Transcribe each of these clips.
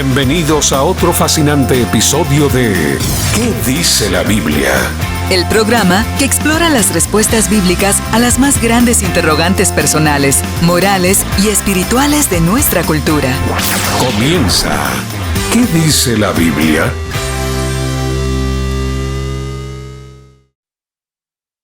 Bienvenidos a otro fascinante episodio de ¿Qué dice la Biblia? El programa que explora las respuestas bíblicas a las más grandes interrogantes personales, morales y espirituales de nuestra cultura. Comienza. ¿Qué dice la Biblia?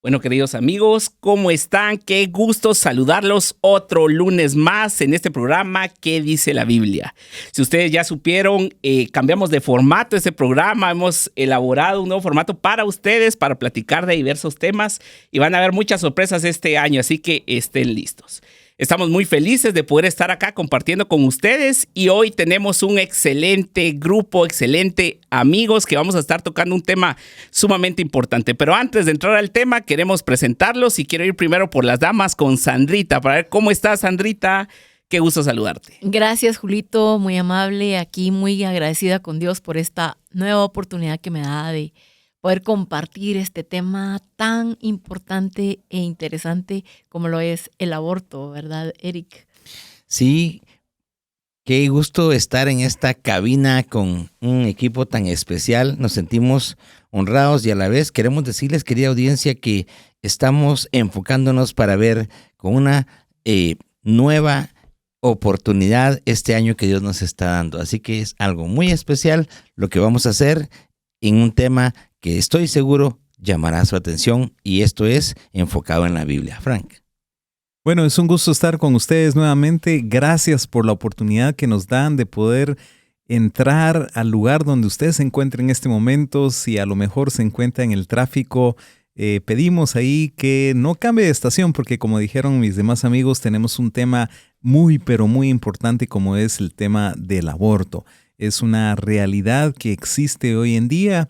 Bueno, queridos amigos, ¿cómo están? Qué gusto saludarlos otro lunes más en este programa ¿Qué dice la Biblia? Si ustedes ya supieron, cambiamos de formato este programa, hemos elaborado un nuevo formato para ustedes, para platicar de diversos temas y van a haber muchas sorpresas este año, así que estén listos. Estamos muy felices de poder estar acá compartiendo con ustedes y hoy tenemos un excelente grupo, excelente amigos que vamos a estar tocando un tema sumamente importante. Pero antes de entrar al tema, queremos presentarlos y quiero ir primero por las damas con Sandrita para ver cómo estás, Sandrita. Qué gusto saludarte. Gracias, Julito, muy amable, aquí muy agradecida con Dios por esta nueva oportunidad que me da de poder compartir este tema tan importante e interesante como lo es el aborto, ¿verdad, Eric? Sí, qué gusto estar en esta cabina con un equipo tan especial. Nos sentimos honrados y a la vez queremos decirles, querida audiencia, que estamos enfocándonos para ver con una nueva oportunidad este año que Dios nos está dando. Así que es algo muy especial lo que vamos a hacer en un tema que estoy seguro llamará su atención y esto es enfocado en la Biblia. Frank. Bueno, es un gusto estar con ustedes nuevamente. Gracias por la oportunidad que nos dan de poder entrar al lugar donde usted se encuentra en este momento. Si a lo mejor se encuentra en el tráfico, pedimos ahí que no cambie de estación porque como dijeron mis demás amigos, tenemos un tema muy, pero muy importante como es el tema del aborto. Es una realidad que existe hoy en día.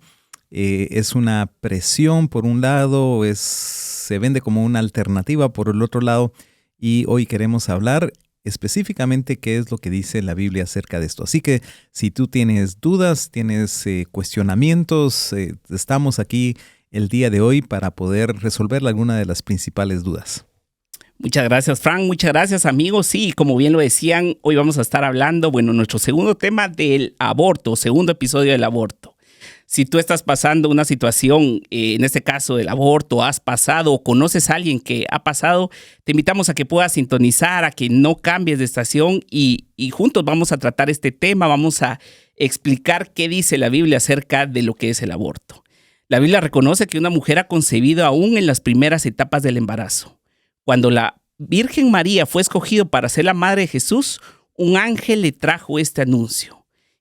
Es una presión por un lado, se vende como una alternativa por el otro lado y hoy queremos hablar específicamente qué es lo que dice la Biblia acerca de esto. Así que si tú tienes dudas, tienes cuestionamientos, estamos aquí el día de hoy para poder resolver alguna de las principales dudas. Muchas gracias, Frank. Muchas gracias, amigos. Sí, como bien lo decían, hoy vamos a estar hablando, nuestro segundo tema del aborto, segundo episodio del aborto. Si tú estás pasando una situación, en este caso del aborto, has pasado o conoces a alguien que ha pasado, te invitamos a que puedas sintonizar, a que no cambies de estación y juntos vamos a tratar este tema, vamos a explicar qué dice la Biblia acerca de lo que es el aborto. La Biblia reconoce que una mujer ha concebido aún en las primeras etapas del embarazo. Cuando la Virgen María fue escogida para ser la madre de Jesús, un ángel le trajo este anuncio.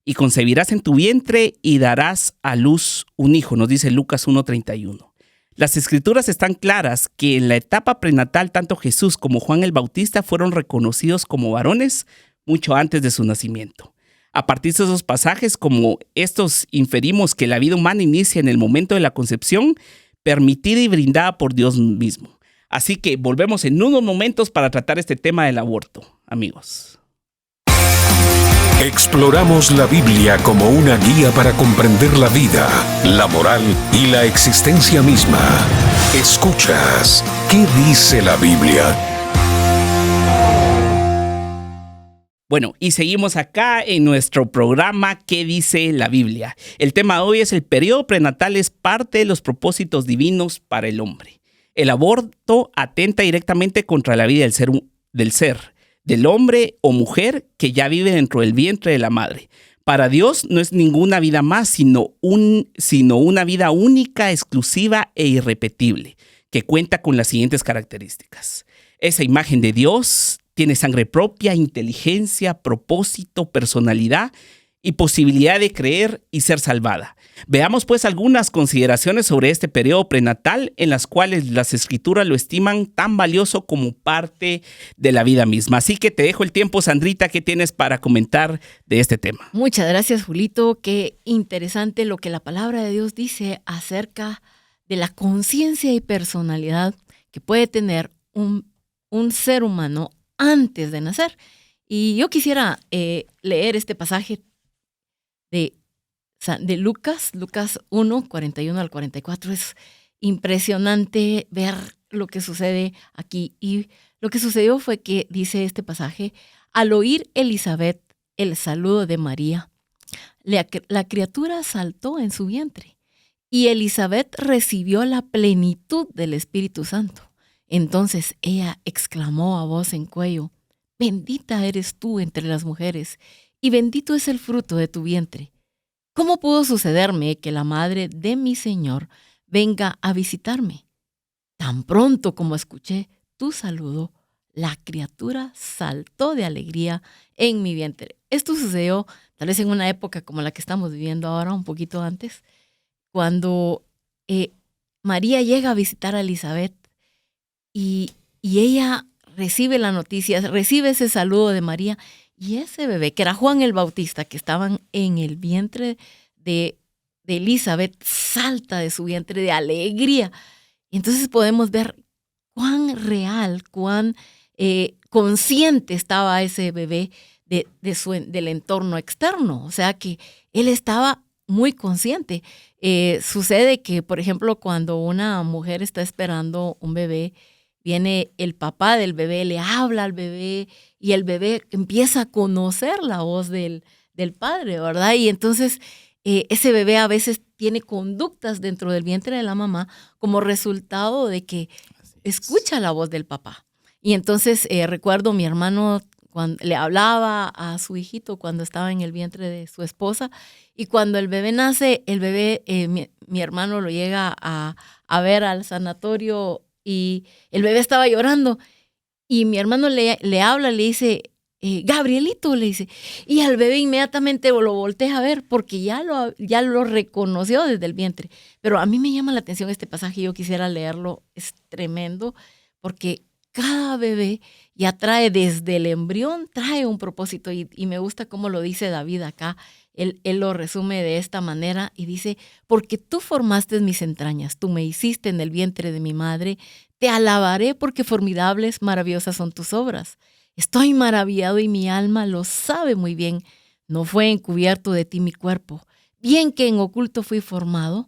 Y concebirás en tu vientre y darás a luz un hijo, nos dice Lucas 1:31. Las escrituras están claras que en la etapa prenatal tanto Jesús como Juan el Bautista fueron reconocidos como varones mucho antes de su nacimiento. A partir de esos pasajes como estos inferimos que la vida humana inicia en el momento de la concepción, permitida y brindada por Dios mismo. Así que volvemos en unos momentos para tratar este tema del aborto, amigos. Exploramos la Biblia como una guía para comprender la vida, la moral y la existencia misma. Escuchas, ¿qué dice la Biblia? Bueno, y seguimos acá en nuestro programa ¿Qué dice la Biblia? El tema de hoy es el periodo prenatal es parte de los propósitos divinos para el hombre. El aborto atenta directamente contra la vida del hombre o mujer que ya vive dentro del vientre de la madre. Para Dios no es ninguna vida más, sino una vida única, exclusiva e irrepetible, que cuenta con las siguientes características. Esa imagen de Dios tiene sangre propia, inteligencia, propósito, personalidad y posibilidad de creer y ser salvada. Veamos pues algunas consideraciones sobre este periodo prenatal en las cuales las escrituras lo estiman tan valioso como parte de la vida misma. Así que te dejo el tiempo, Sandrita, ¿qué tienes para comentar de este tema? Muchas gracias, Julito. Qué interesante lo que la palabra de Dios dice acerca de la conciencia y personalidad que puede tener un ser humano antes de nacer. Y yo quisiera leer este pasaje de Lucas 1, 41 al 44. Es impresionante ver lo que sucede aquí. Y lo que sucedió fue que, dice este pasaje, al oír Elizabeth el saludo de María, la criatura saltó en su vientre y Elizabeth recibió la plenitud del Espíritu Santo. Entonces ella exclamó a voz en cuello: bendita eres tú entre las mujeres y bendito es el fruto de tu vientre. ¿Cómo pudo sucederme que la madre de mi Señor venga a visitarme? Tan pronto como escuché tu saludo, la criatura saltó de alegría en mi vientre. Esto sucedió tal vez en una época como la que estamos viviendo ahora, un poquito antes, cuando María llega a visitar a Elizabeth y ella recibe la noticia, recibe ese saludo de María, y ese bebé, que era Juan el Bautista, que estaban en el vientre de Elizabeth, salta de su vientre de alegría. Y entonces podemos ver cuán real, cuán consciente estaba ese bebé del entorno externo. O sea que él estaba muy consciente. Sucede que, por ejemplo, cuando una mujer está esperando un bebé, viene el papá del bebé, le habla al bebé y el bebé empieza a conocer la voz del padre, ¿verdad? Y entonces ese bebé a veces tiene conductas dentro del vientre de la mamá como resultado de que escucha la voz del papá. Y entonces recuerdo mi hermano cuando le hablaba a su hijito cuando estaba en el vientre de su esposa, y cuando el bebé nace, el bebé, mi hermano lo llega a ver al sanatorio y el bebé estaba llorando y mi hermano le habla, le dice, Gabrielito, le dice, y al bebé inmediatamente lo voltea a ver porque ya lo reconoció desde el vientre. Pero a mí me llama la atención este pasaje, yo quisiera leerlo, es tremendo, porque cada bebé ya trae desde el embrión, trae un propósito, y me gusta cómo lo dice David acá. Él lo resume de esta manera y dice: porque tú formaste mis entrañas, tú me hiciste en el vientre de mi madre, te alabaré porque formidables, maravillosas son tus obras. Estoy maravillado y mi alma lo sabe muy bien. No fue encubierto de ti mi cuerpo, bien que en oculto fui formado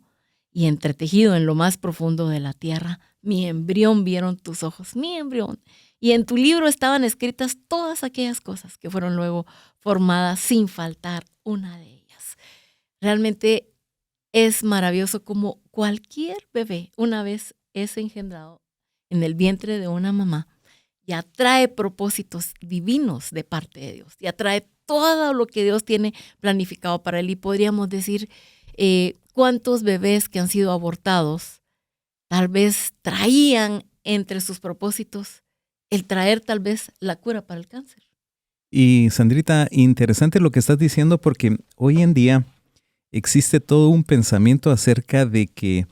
y entretejido en lo más profundo de la tierra. Mi embrión vieron tus ojos, mi embrión. Y en tu libro estaban escritas todas aquellas cosas que fueron luego formadas sin faltar una de ellas. Realmente es maravilloso como cualquier bebé, una vez es engendrado en el vientre de una mamá, ya trae propósitos divinos de parte de Dios, ya trae todo lo que Dios tiene planificado para él. Y podríamos decir cuántos bebés que han sido abortados tal vez traían entre sus propósitos el traer tal vez la cura para el cáncer. Y Sandrita, interesante lo que estás diciendo, porque hoy en día existe todo un pensamiento acerca de que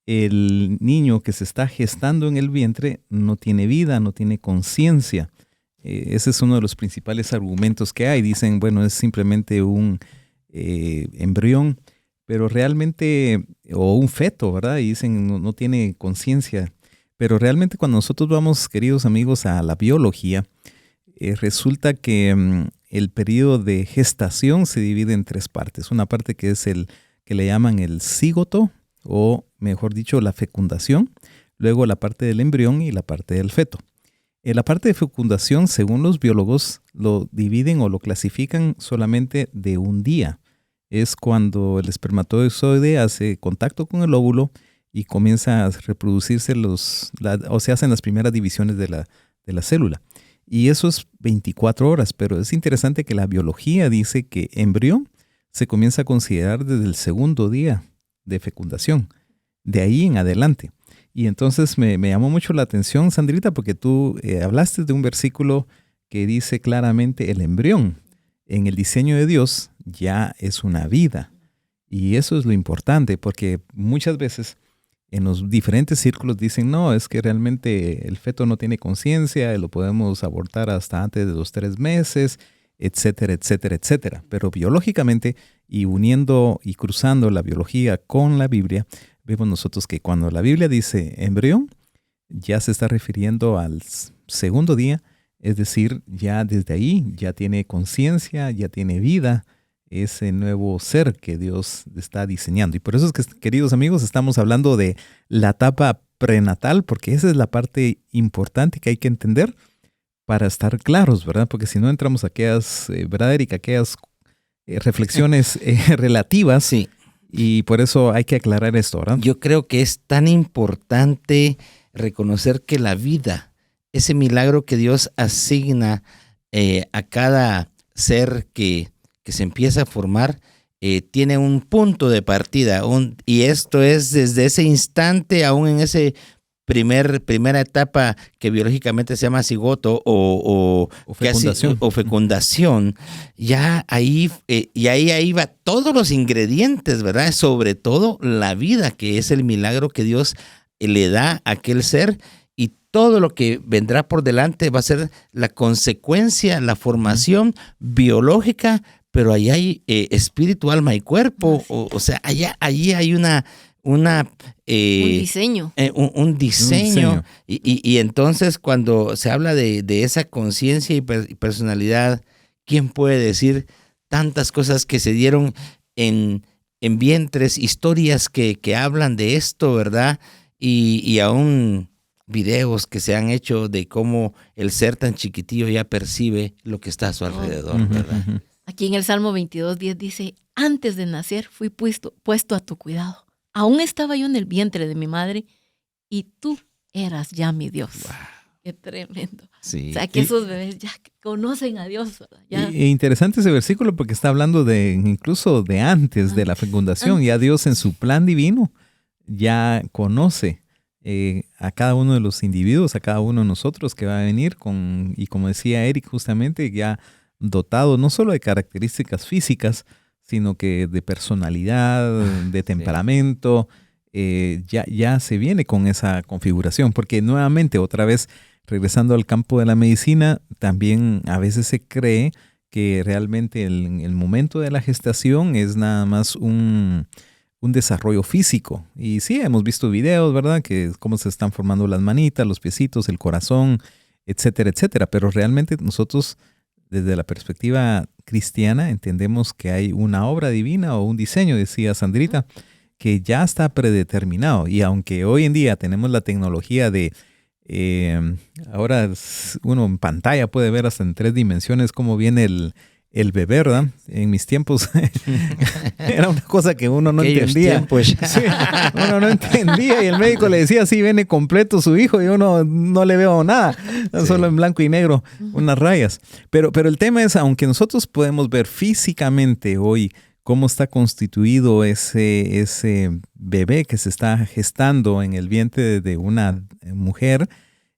el niño que se está gestando en el vientre no tiene vida, no tiene conciencia. Ese es uno de los principales argumentos que hay. Dicen, bueno, es simplemente un embrión, pero realmente, o un feto, ¿verdad? Y dicen, no tiene conciencia. Pero realmente cuando nosotros vamos, queridos amigos, a la biología, resulta que el periodo de gestación se divide en tres partes. Una parte que es el que le llaman el cigoto, o mejor dicho, la fecundación. Luego la parte del embrión y la parte del feto. La parte de fecundación, según los biólogos, lo dividen o lo clasifican solamente de un día. Es cuando el espermatozoide hace contacto con el óvulo y comienza a reproducirse o se hacen las primeras divisiones de la célula. Y eso es 24 horas, pero es interesante que la biología dice que embrión se comienza a considerar desde el segundo día de fecundación, de ahí en adelante. Y entonces me llamó mucho la atención, Sandrita, porque tú hablaste de un versículo que dice claramente el embrión en el diseño de Dios ya es una vida. Y eso es lo importante, porque muchas veces en los diferentes círculos dicen, no, es que realmente el feto no tiene conciencia, lo podemos abortar hasta antes de los 3 meses, etcétera, etcétera, etcétera. Pero biológicamente, y uniendo y cruzando la biología con la Biblia, vemos nosotros que cuando la Biblia dice embrión, ya se está refiriendo al segundo día, es decir, ya desde ahí ya tiene conciencia, ya tiene vida, ese nuevo ser que Dios está diseñando. Y por eso es que, queridos amigos, estamos hablando de la etapa prenatal, porque esa es la parte importante que hay que entender para estar claros, ¿verdad? Porque si no entramos a aquellas, ¿verdad, Erika? Aquellas reflexiones relativas. Sí. Y por eso hay que aclarar esto, ¿verdad? Yo creo que es tan importante reconocer que la vida, ese milagro que Dios asigna a cada ser que se empieza a formar, tiene un punto de partida. Y esto es desde ese instante, aún en ese primera etapa que biológicamente se llama cigoto o fecundación. O fecundación, ya ahí va todos los ingredientes, ¿verdad? Sobre todo la vida, que es el milagro que Dios le da a aquel ser, y todo lo que vendrá por delante va a ser la consecuencia, la formación biológica, pero ahí hay espíritu, alma y cuerpo. O sea, allí hay un diseño. Un diseño. Y entonces cuando se habla de esa conciencia y personalidad, ¿quién puede decir tantas cosas que se dieron en vientres, historias que hablan de esto, ¿verdad? Y aún videos que se han hecho de cómo el ser tan chiquitillo ya percibe lo que está a su alrededor, ¿verdad? Aquí en el Salmo 22:10 dice: antes de nacer fui puesto a tu cuidado. Aún estaba yo en el vientre de mi madre y tú eras ya mi Dios. Wow. Qué tremendo. Sí. O sea, que esos bebés ya conocen a Dios. Ya. Y interesante ese versículo porque está hablando incluso de antes de la fecundación. Ya Dios en su plan divino ya conoce a cada uno de los individuos, a cada uno de nosotros que va a venir y como decía Eric, justamente ya dotado no solo de características físicas, sino que de personalidad, de temperamento, ya se viene con esa configuración. Porque nuevamente, otra vez, regresando al campo de la medicina, también a veces se cree que realmente el momento de la gestación es nada más un desarrollo físico. Y sí, hemos visto videos, ¿verdad? Que cómo se están formando las manitas, los piecitos, el corazón, etcétera, etcétera. Pero realmente nosotros, desde la perspectiva cristiana, entendemos que hay una obra divina o un diseño, decía Sandrita, que ya está predeterminado. Y aunque hoy en día tenemos la tecnología de, ahora uno en pantalla puede ver hasta en 3 dimensiones cómo viene el bebé, ¿verdad? En mis tiempos era una cosa que uno no entendía. Sí, uno no entendía y el médico le decía, sí, viene completo su hijo, y uno no le veo nada, solo en blanco y negro, unas rayas. Pero el tema es, aunque nosotros podemos ver físicamente hoy cómo está constituido ese bebé que se está gestando en el vientre de una mujer,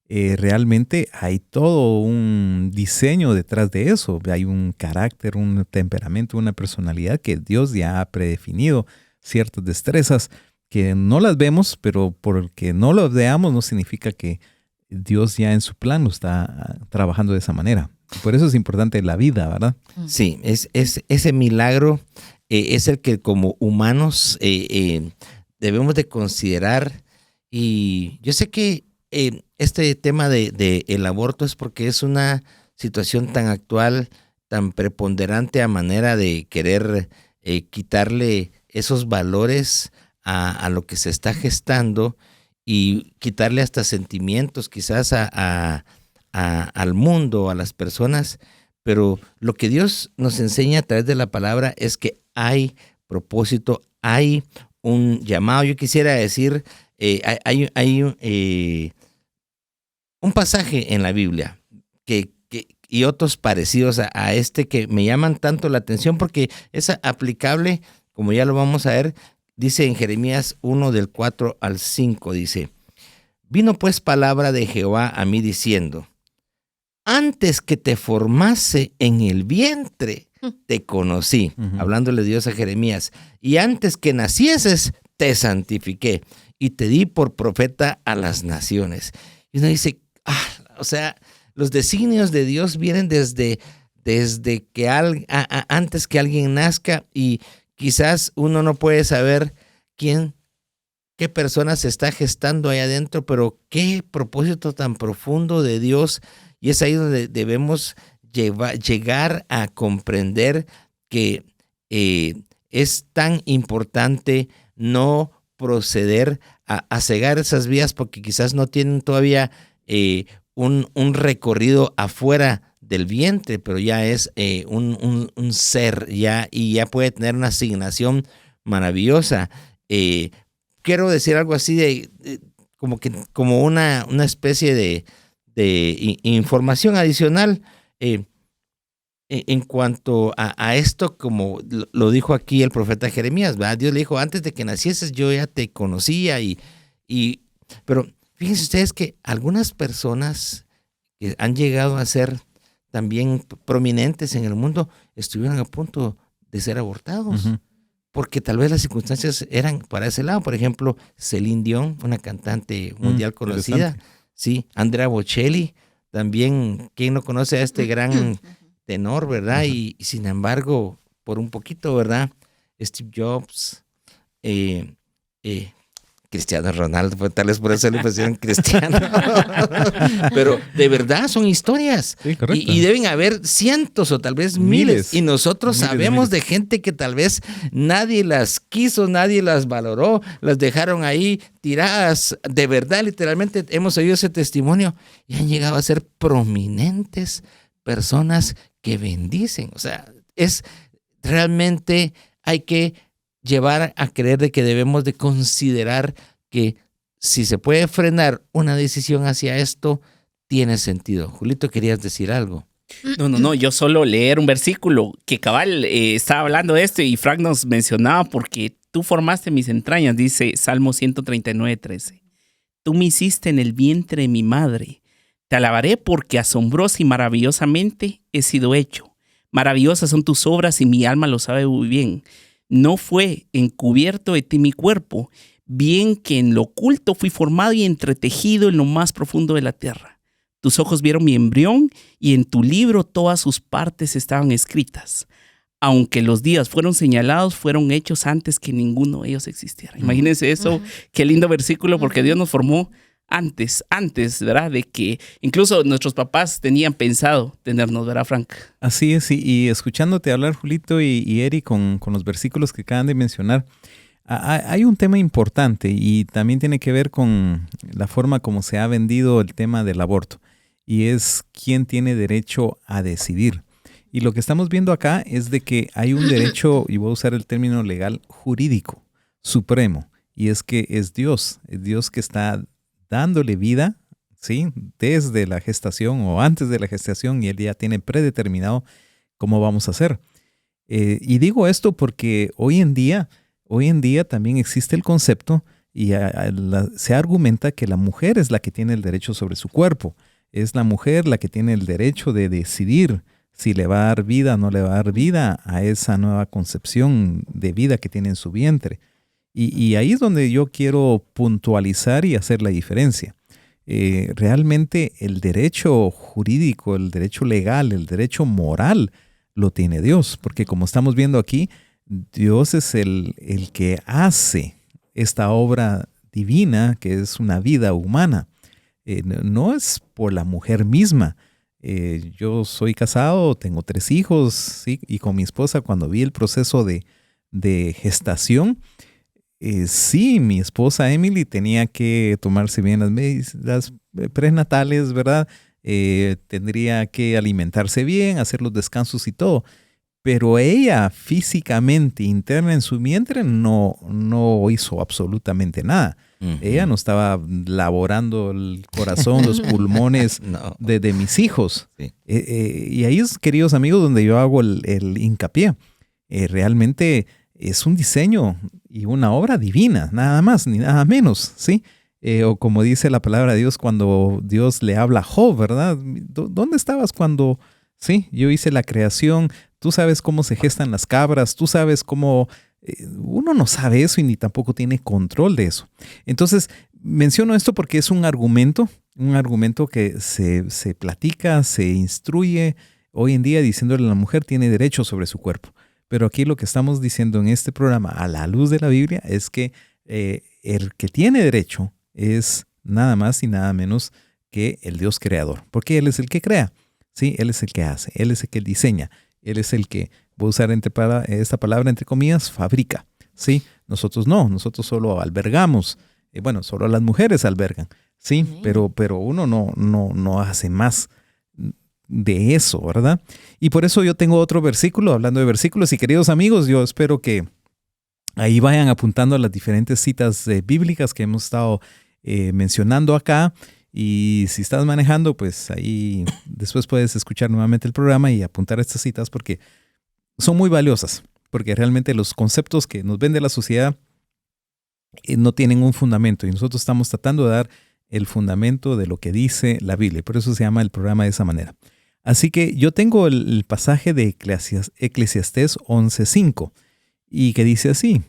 realmente hay todo un diseño detrás de eso. Hay un carácter, un temperamento, una personalidad que Dios ya ha predefinido, ciertas destrezas que no las vemos, pero porque no las veamos no significa que Dios ya en su plan lo está trabajando de esa manera. Por eso es importante la vida, ¿verdad? Sí, es ese milagro es el que como humanos debemos de considerar. Y yo sé que este tema de el aborto es porque es una situación tan actual, tan preponderante a manera de querer quitarle esos valores a lo que se está gestando y quitarle hasta sentimientos quizás al mundo, a las personas. Pero lo que Dios nos enseña a través de la palabra es que hay propósito, hay un llamado. Yo quisiera decir, hay un pasaje en la Biblia y otros parecidos a este que me llaman tanto la atención porque es aplicable, como ya lo vamos a ver. Dice en Jeremías 1 del 4 al 5, dice: vino pues palabra de Jehová a mí diciendo: antes que te formase en el vientre, te conocí. Hablándole Dios a Jeremías. Y antes que nacieses, te santifiqué y te di por profeta a las naciones. Y uno dice, o sea, los designios de Dios vienen desde que antes que alguien nazca, y quizás uno no puede saber qué persona se está gestando ahí adentro, pero qué propósito tan profundo de Dios. Y es ahí donde debemos llegar a comprender que es tan importante no proceder a cegar esas vías porque quizás no tienen todavía un recorrido afuera del vientre, pero ya es un ser, y ya puede tener una asignación maravillosa. Quiero decir algo así como una especie de información adicional en cuanto a esto, como lo dijo aquí el profeta Jeremías, ¿verdad? Dios le dijo, antes de que nacieses yo ya te conocía, pero fíjense ustedes que algunas personas que han llegado a ser también prominentes en el mundo estuvieron a punto de ser abortados. Uh-huh. Porque tal vez las circunstancias eran para ese lado. Por ejemplo, Celine Dion, una cantante mundial conocida. Sí, Andrea Bocelli, también, ¿quién no conoce a este gran tenor, verdad? Y sin embargo, por un poquito, ¿verdad? Steve Jobs, Cristiano Ronaldo, pues, tal vez por eso le pusieron Cristiano. Pero de verdad son historias. Sí, y deben haber cientos o tal vez miles. Y nosotros sabemos de gente que tal vez nadie las quiso, nadie las valoró, las dejaron ahí tiradas. De verdad, literalmente hemos oído ese testimonio y han llegado a ser prominentes personas que bendicen. O sea, realmente hay que llevar a creer de que debemos de considerar que si se puede frenar una decisión hacia esto, tiene sentido. Julito, ¿querías decir algo? No, yo solo leer un versículo que cabal estaba hablando de esto y Frank nos mencionaba porque tú formaste mis entrañas, dice Salmo 139:13. Tú me hiciste en el vientre de mi madre. Te alabaré porque asombrosa y maravillosamente he sido hecho. Maravillosas son tus obras y mi alma lo sabe muy bien. No fue encubierto de ti mi cuerpo, bien que en lo oculto fui formado y entretejido en lo más profundo de la tierra. Tus ojos vieron mi embrión y en tu libro todas sus partes estaban escritas. Aunque los días fueron señalados, fueron hechos antes que ninguno de ellos existiera. Imagínense eso, qué lindo versículo, porque Dios nos formó antes, ¿verdad? De que incluso nuestros papás tenían pensado tenernos, ¿verdad, Frank? Así es, y escuchándote hablar, Julito y Eri, con los versículos que acaban de mencionar, hay un tema importante y también tiene que ver con la forma como se ha vendido el tema del aborto, y es quién tiene derecho a decidir. Y lo que estamos viendo acá es de que hay un derecho, y voy a usar el término legal, jurídico, supremo, y es que es Dios que está dándole vida, ¿sí? Desde la gestación o antes de la gestación, y Él ya tiene predeterminado cómo vamos a hacer. Y digo esto porque hoy en día también existe el concepto y se argumenta que la mujer es la que tiene el derecho sobre su cuerpo. Es la mujer la que tiene el derecho de decidir si le va a dar vida o no le va a dar vida a esa nueva concepción de vida que tiene en su vientre. Y ahí es donde yo quiero puntualizar y hacer la diferencia. Realmente el derecho jurídico, el derecho legal, el derecho moral lo tiene Dios, porque como estamos viendo aquí, Dios es el que hace esta obra divina que es una vida humana. No es por la mujer misma. Yo soy casado, tengo 3 hijos, ¿sí? Y con mi esposa cuando vi el proceso de gestación, sí, mi esposa Emily tenía que tomarse bien las prenatales, ¿verdad? Tendría que alimentarse bien, hacer los descansos y todo. Pero ella físicamente, interna en su vientre, no hizo absolutamente nada. Uh-huh. Ella no estaba laborando el corazón, los pulmones de mis hijos. Sí. Y ahí es, queridos amigos, donde yo hago el hincapié. Realmente es un diseño y una obra divina, nada más ni nada menos, ¿sí? O como dice la palabra de Dios cuando Dios le habla a Job, ¿verdad? ¿Dónde estabas cuando, sí, yo hice la creación? Tú sabes cómo se gestan las cabras, tú sabes cómo... uno no sabe eso y ni tampoco tiene control de eso. Entonces, menciono esto porque es un argumento que se platica, se instruye hoy en día diciéndole a la mujer tiene derecho sobre su cuerpo. Pero aquí lo que estamos diciendo en este programa, a la luz de la Biblia, es que el que tiene derecho es nada más y nada menos que el Dios creador. Porque Él es el que crea, ¿sí? Él es el que hace, Él es el que diseña, Él es el que, voy a usar esta palabra entre comillas, fabrica, ¿sí? Nosotros no, nosotros solo albergamos, solo las mujeres albergan, ¿sí? Pero uno no hace más. de eso, ¿verdad? Y por eso yo tengo otro versículo, hablando de versículos. Y queridos amigos, yo espero que ahí vayan apuntando las diferentes citas bíblicas que hemos estado mencionando acá. Y si estás manejando, pues ahí después puedes escuchar nuevamente el programa y apuntar estas citas porque son muy valiosas. Porque realmente los conceptos que nos vende la sociedad no tienen un fundamento. Y nosotros estamos tratando de dar el fundamento de lo que dice la Biblia. Por eso se llama el programa de esa manera. Así que yo tengo el pasaje de Eclesiastés 11:5 y que dice así: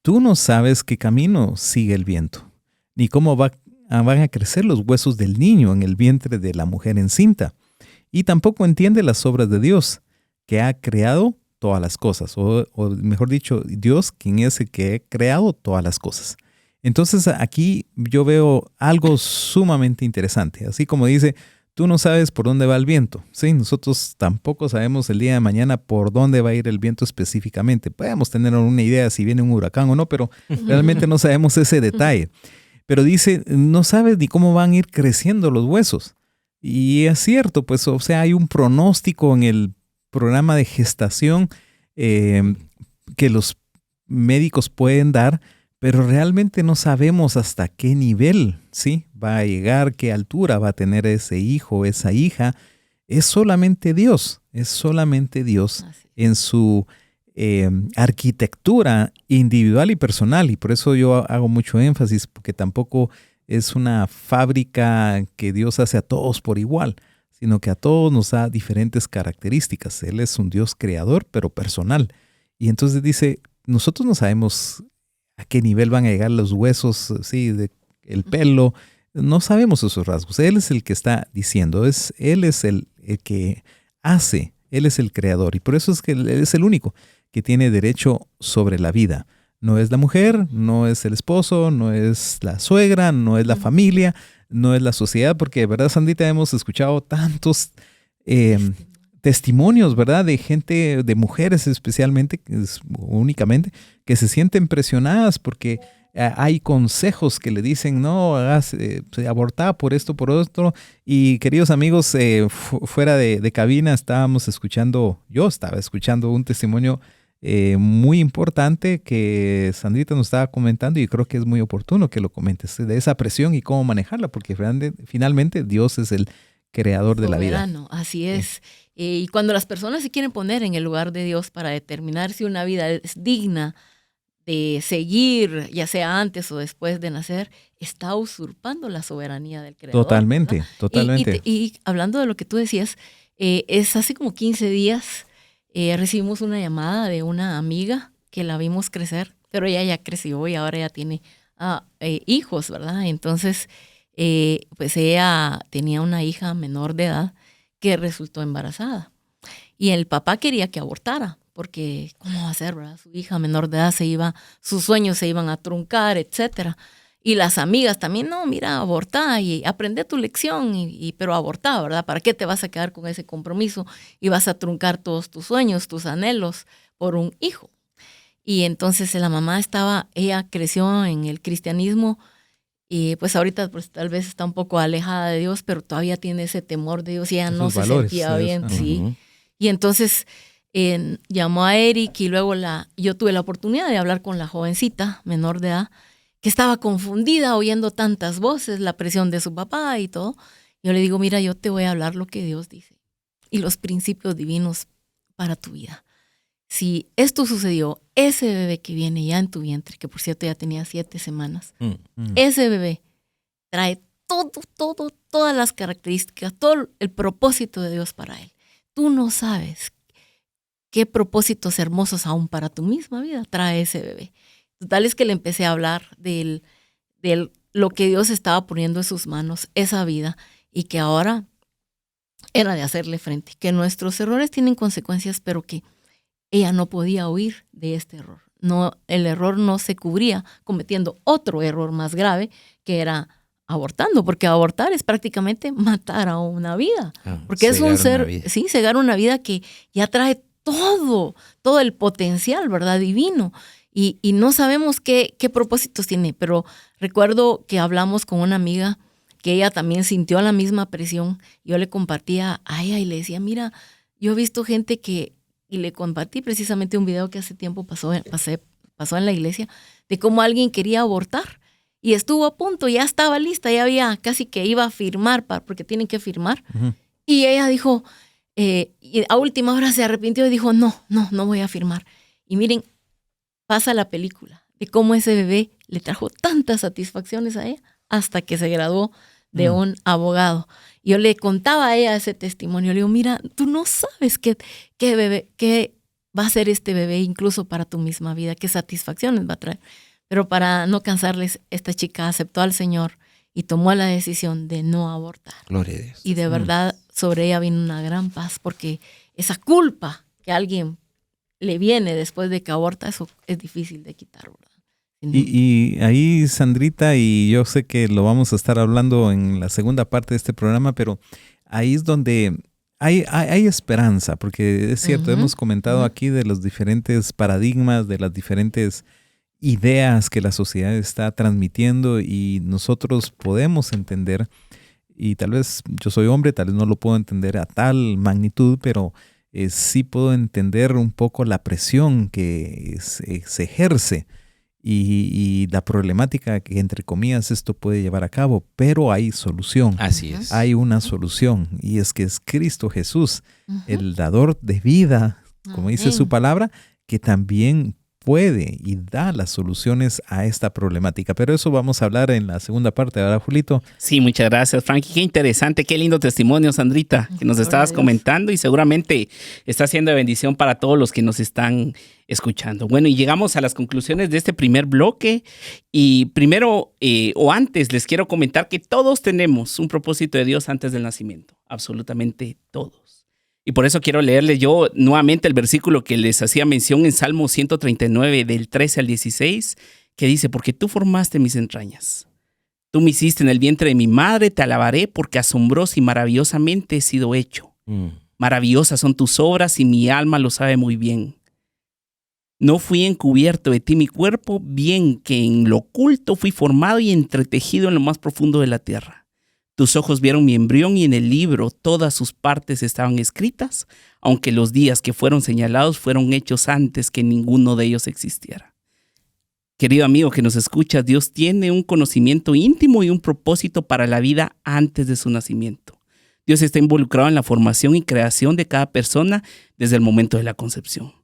tú no sabes qué camino sigue el viento, ni cómo van a crecer los huesos del niño en el vientre de la mujer encinta, y tampoco entiende las obras de Dios, que ha creado todas las cosas, o mejor dicho, Dios, quien es el que ha creado todas las cosas. Entonces aquí yo veo algo sumamente interesante, así como dice, tú no sabes por dónde va el viento. Sí, nosotros tampoco sabemos el día de mañana por dónde va a ir el viento específicamente. Podemos tener una idea si viene un huracán o no, pero realmente no sabemos ese detalle. Pero dice, no sabes ni cómo van a ir creciendo los huesos. Y es cierto, pues, o sea, hay un pronóstico en el programa de gestación que los médicos pueden dar, pero realmente no sabemos hasta qué nivel, ¿sí?, va a llegar, qué altura va a tener ese hijo, esa hija. Es solamente Dios en su arquitectura individual y personal. Y por eso yo hago mucho énfasis, porque tampoco es una fábrica que Dios hace a todos por igual, sino que a todos nos da diferentes características. Él es un Dios creador, pero personal. Y entonces dice, nosotros no sabemos a qué nivel van a llegar los huesos, sí, el pelo. No sabemos esos rasgos. Él es el que está diciendo. Él es el que hace. Él es el creador. Y por eso es que Él es el único que tiene derecho sobre la vida. No es la mujer, no es el esposo, no es la suegra, no es la familia, no es la sociedad. Porque, ¿verdad, Sandrita? Hemos escuchado tantos testimonios, ¿verdad? De gente, de mujeres especialmente, únicamente, que se sienten presionadas porque hay consejos que le dicen, no, hagas, abortá por esto, por otro. Y queridos amigos, fuera de cabina yo estaba escuchando un testimonio muy importante que Sandrita nos estaba comentando, y creo que es muy oportuno que lo comentes, de esa presión y cómo manejarla, porque finalmente Dios es el creador de la vida. Así es. Y cuando las personas se quieren poner en el lugar de Dios para determinar si una vida es digna de seguir, ya sea antes o después de nacer, está usurpando la soberanía del Creador. Totalmente, ¿verdad? totalmente. Y hablando de lo que tú decías, es hace como 15 días recibimos una llamada de una amiga que la vimos crecer, pero ella ya creció y ahora ya tiene hijos, ¿verdad? Entonces, pues ella tenía una hija menor de edad que resultó embarazada. Y el papá quería que abortara, porque ¿cómo va a ser, verdad? Su hija menor de edad sus sueños se iban a truncar, etcétera. Y las amigas también, no, mira, abortá y aprende tu lección, pero abortá, ¿verdad? ¿Para qué te vas a quedar con ese compromiso y vas a truncar todos tus sueños, tus anhelos por un hijo? Y entonces la mamá ella creció en el cristianismo y pues ahorita pues tal vez está un poco alejada de Dios, pero todavía tiene ese temor de Dios y ella no se sentía bien, sí. Y entonces llamó a Eric y luego yo tuve la oportunidad de hablar con la jovencita menor de edad, que estaba confundida oyendo tantas voces, la presión de su papá y todo. Yo le digo, mira, yo te voy a hablar lo que Dios dice y los principios divinos para tu vida. Si esto sucedió, ese bebé que viene ya en tu vientre, que por cierto ya tenía 7 semanas, ese bebé trae todas las características, todo el propósito de Dios para él. Tú no sabes qué propósitos hermosos aún para tu misma vida trae ese bebé. Total es que le empecé a hablar de lo que Dios estaba poniendo en sus manos, esa vida, y que ahora era de hacerle frente, que nuestros errores tienen consecuencias, pero que ella no podía huir de este error. No, el error no se cubría cometiendo otro error más grave, que era abortando, porque abortar es prácticamente matar a una vida, porque es un ser, sí, cegar una vida que ya trae todo el potencial, ¿verdad? Divino. Y no sabemos qué propósitos tiene, pero recuerdo que hablamos con una amiga que ella también sintió la misma presión. Yo le compartía a ella y le decía, mira, yo he visto gente y le compartí precisamente un video que hace tiempo pasó en la iglesia, de cómo alguien quería abortar y estuvo a punto, ya estaba lista, ya había casi que iba a firmar, porque tienen que firmar. Uh-huh. Y ella dijo, y a última hora se arrepintió y dijo, no voy a firmar. Y miren, pasa la película de cómo ese bebé le trajo tantas satisfacciones a ella hasta que se graduó de un abogado. Yo le contaba a ella ese testimonio. Le digo, mira, tú no sabes qué va a ser este bebé incluso para tu misma vida, qué satisfacciones va a traer. Pero para no cansarles, esta chica aceptó al Señor y tomó la decisión de no abortar. Gloria a Dios. Y de verdad sobre ella vino una gran paz, porque esa culpa que a alguien le viene después de que aborta, eso es difícil de quitar, ¿verdad? Y ahí, Sandrita, y yo sé que lo vamos a estar hablando en la segunda parte de este programa, pero ahí es donde hay esperanza, porque es cierto, hemos comentado aquí de los diferentes paradigmas, de las diferentes ideas que la sociedad está transmitiendo, y nosotros podemos entender, y tal vez yo soy hombre, tal vez no lo puedo entender a tal magnitud, pero sí puedo entender un poco la presión que se ejerce y la problemática que, entre comillas, esto puede llevar a cabo, pero hay solución. Así es. Hay una solución, y es que es Cristo Jesús, el dador de vida, como dice su palabra, que también puede y da las soluciones a esta problemática. Pero eso vamos a hablar en la segunda parte, ¿verdad, Julito? Sí, muchas gracias, Frankie. Qué interesante, qué lindo testimonio, Sandrita, que nos estabas comentando, y seguramente está siendo de bendición para todos los que nos están escuchando. Bueno, y llegamos a las conclusiones de este primer bloque. Y primero, o antes, les quiero comentar que todos tenemos un propósito de Dios antes del nacimiento. Absolutamente todos. Y por eso quiero leerles yo nuevamente el versículo que les hacía mención en Salmo 139, del 13 al 16, que dice, porque tú formaste mis entrañas. Tú me hiciste en el vientre de mi madre, te alabaré porque asombroso y maravillosamente he sido hecho. Maravillosas son tus obras y mi alma lo sabe muy bien. No fui encubierto de ti mi cuerpo, bien que en lo oculto fui formado y entretejido en lo más profundo de la tierra. Tus ojos vieron mi embrión y en el libro todas sus partes estaban escritas, aunque los días que fueron señalados fueron hechos antes que ninguno de ellos existiera. Querido amigo que nos escuchas, Dios tiene un conocimiento íntimo y un propósito para la vida antes de su nacimiento. Dios está involucrado en la formación y creación de cada persona desde el momento de la concepción.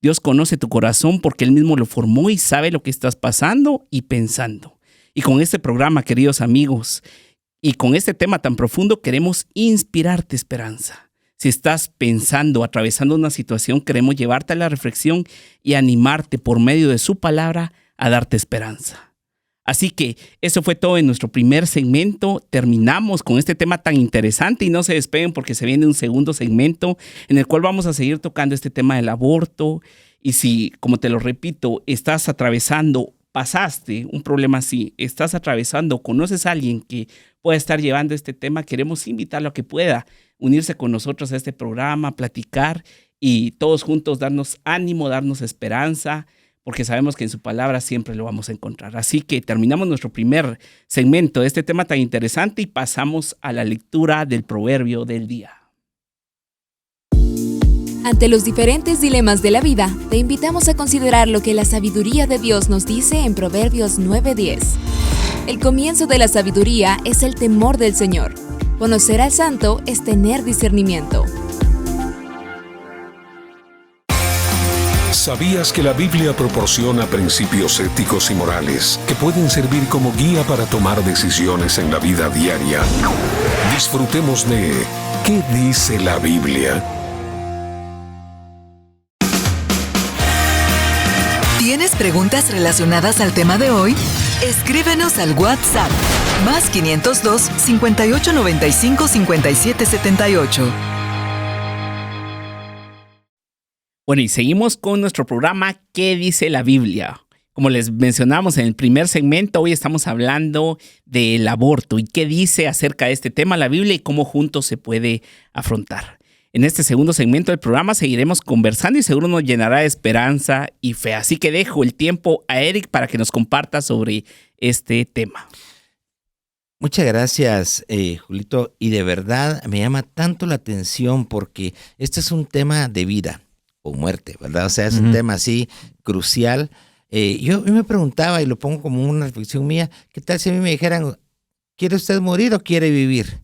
Dios conoce tu corazón porque Él mismo lo formó y sabe lo que estás pasando y pensando. Y con este programa, queridos amigos, y con este tema tan profundo queremos inspirarte esperanza. Si estás pensando, atravesando una situación, queremos llevarte a la reflexión y animarte por medio de su palabra a darte esperanza. Así que eso fue todo en nuestro primer segmento. Terminamos con este tema tan interesante y no se despeguen porque se viene un segundo segmento en el cual vamos a seguir tocando este tema del aborto. Y si, como te lo repito, estás atravesando, pasaste un problema así, estás atravesando, conoces a alguien que pueda estar llevando este tema, queremos invitarlo a que pueda unirse con nosotros a este programa, platicar y todos juntos darnos ánimo, darnos esperanza, porque sabemos que en su palabra siempre lo vamos a encontrar. Así que terminamos nuestro primer segmento de este tema tan interesante y pasamos a la lectura del proverbio del día. Ante los diferentes dilemas de la vida, te invitamos a considerar lo que la sabiduría de Dios nos dice en Proverbios 9:10. El comienzo de la sabiduría es el temor del Señor. Conocer al santo es tener discernimiento. ¿Sabías que la Biblia proporciona principios éticos y morales que pueden servir como guía para tomar decisiones en la vida diaria? Disfrutemos de ¿Qué dice la Biblia? ¿Tienes preguntas relacionadas al tema de hoy? Escríbenos al WhatsApp +502 5895 5778. Bueno, y seguimos con nuestro programa ¿Qué dice la Biblia? Como les mencionamos en el primer segmento, hoy estamos hablando del aborto y qué dice acerca de este tema la Biblia y cómo juntos se puede afrontar. En este segundo segmento del programa seguiremos conversando y seguro nos llenará de esperanza y fe. Así que dejo el tiempo a Eric para que nos comparta sobre este tema. Muchas gracias, Julito. Y de verdad me llama tanto la atención porque este es un tema de vida o muerte, ¿verdad? O sea, es un tema así crucial. Yo me preguntaba, y lo pongo como una reflexión mía, ¿qué tal si a mí me dijeran, ¿quiere usted morir o quiere vivir?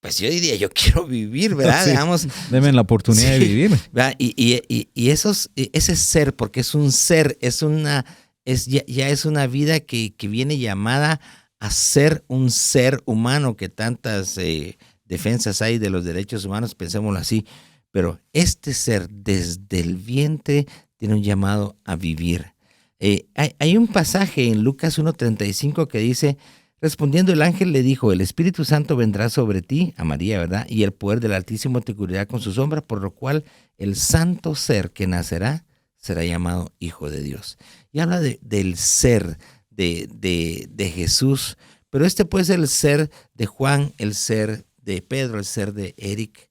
Pues yo diría, yo quiero vivir, ¿verdad? Sí, Digamos, denme la oportunidad de vivir. ¿verdad? Y ese ser, porque es un ser, ya es una vida que viene llamada a ser un ser humano, que tantas defensas hay de los derechos humanos, pensémoslo así, pero este ser desde el vientre tiene un llamado a vivir. Hay un pasaje en Lucas 1:35 que dice, respondiendo el ángel le dijo, el Espíritu Santo vendrá sobre ti, a María, ¿verdad? Y el poder del Altísimo te cubrirá con su sombra, por lo cual el santo ser que nacerá será llamado Hijo de Dios. Y habla del ser de Jesús, pero este puede ser el ser de Juan, el ser de Pedro, el ser de Eric.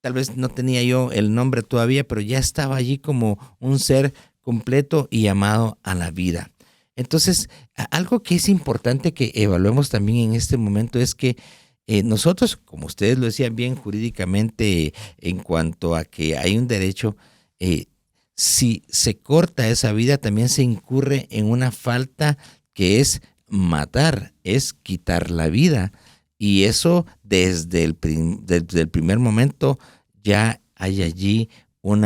Tal vez no tenía yo el nombre todavía, pero ya estaba allí como un ser completo y llamado a la vida. Entonces, algo que es importante que evaluemos también en este momento es que nosotros, como ustedes lo decían bien jurídicamente, en cuanto a que hay un derecho, si se corta esa vida, también se incurre en una falta que es matar, es quitar la vida. Y eso desde el primer momento ya hay allí un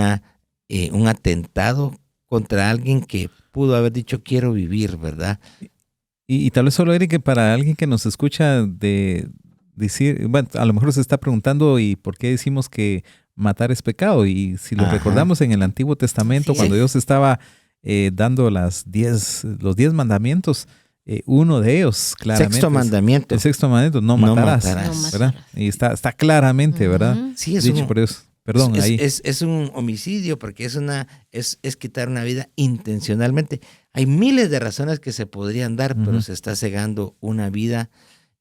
atentado contra alguien que pudo haber dicho quiero vivir, ¿verdad? Y tal vez solo, Eric, que para alguien que nos escucha de decir, bueno, a lo mejor se está preguntando ¿y por qué decimos que matar es pecado? Y si lo recordamos en el Antiguo Testamento, cuando Dios estaba dando los 10 mandamientos, uno de ellos claramente Sexto mandamiento. el sexto mandamiento, no matarás, ¿verdad? Y está claramente, ¿verdad? Sí, es dicho por Dios. Perdón, ahí. Es un homicidio porque es quitar una vida intencionalmente. Hay miles de razones que se podrían dar, pero se está cegando una vida.